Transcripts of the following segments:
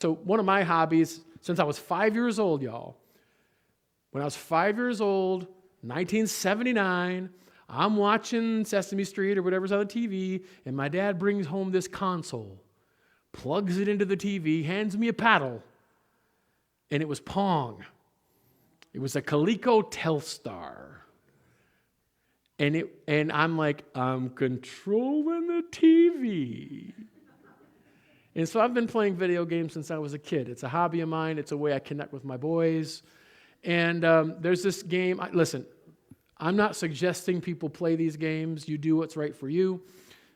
So one of my hobbies, since I was 5 years old, y'all, when I was 5 years old, 1979, I'm watching Sesame Street or whatever's on the TV, and my dad brings home this console, plugs it into the TV, hands me a paddle, and it was Pong. It was a Coleco Telstar. And I'm like, I'm controlling the TV. And so I've been playing video games since I was a kid. It's a hobby of mine. It's a way I connect with my boys. And there's this game. Listen, I'm not suggesting people play these games. You do what's right for you.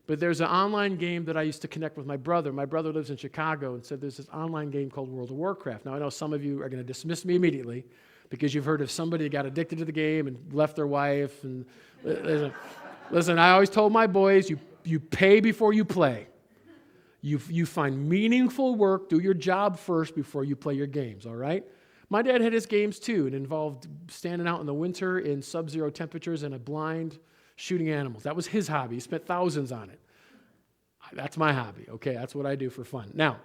But there's an online game that I used to connect with my brother. My brother lives in Chicago and said there's this online game called World of Warcraft. Now, I know some of you are going to dismiss me immediately because you've heard of somebody that got addicted to the game and left their wife. And listen, I always told my boys, you pay before you play. You find meaningful work, do your job first before you play your games, all right? My dad had his games too. It involved standing out in the winter in sub-zero temperatures in a blind shooting animals. That was his hobby. He spent thousands on it. That's my hobby, okay? That's what I do for fun. Now,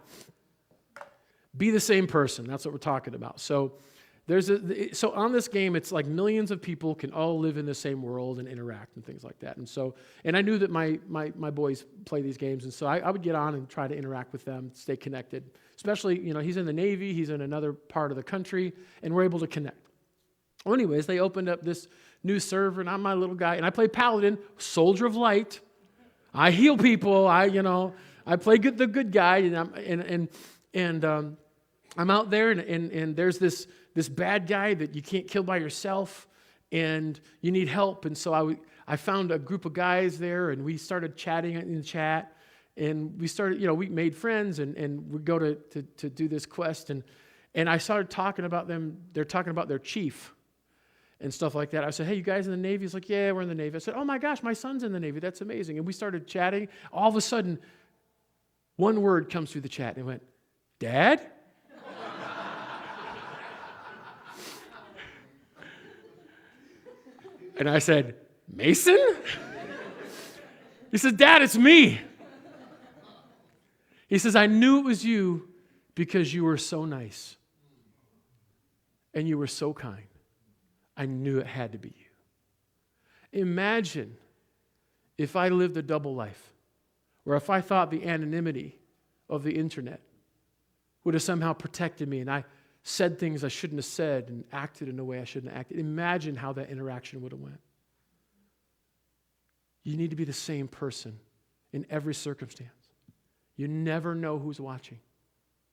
be the same person. That's what we're talking about. So so on this game, it's like millions of people can all live in the same world and interact and things like that. And I knew that my boys play these games, and so I would get on and try to interact with them, stay connected. Especially, he's in the Navy, he's in another part of the country, and we're able to connect. Well, anyways, they opened up this new server, and I'm my little guy, and I play Paladin, Soldier of Light. I heal people. I play the good guy, and I'm out there, and there's this bad guy that you can't kill by yourself, and you need help. And so I found a group of guys there, and we started chatting in the chat, and we started, we made friends, and we go to do this quest, and I started talking about them. They're talking about their chief and stuff like that. I said, hey, you guys in the Navy? He's like, yeah, we're in the Navy. I said, oh my gosh, my son's in the Navy. That's amazing. And we started chatting. All of a sudden, one word comes through the chat, and it went, Dad? And I said, Mason? He says, Dad, it's me. He says, I knew it was you because you were so nice and you were so kind. I knew it had to be you. Imagine if I lived a double life, or if I thought the anonymity of the internet would have somehow protected me and I said things I shouldn't have said and acted in a way I shouldn't have acted. Imagine how that interaction would have went. You need to be the same person in every circumstance. You never know who's watching.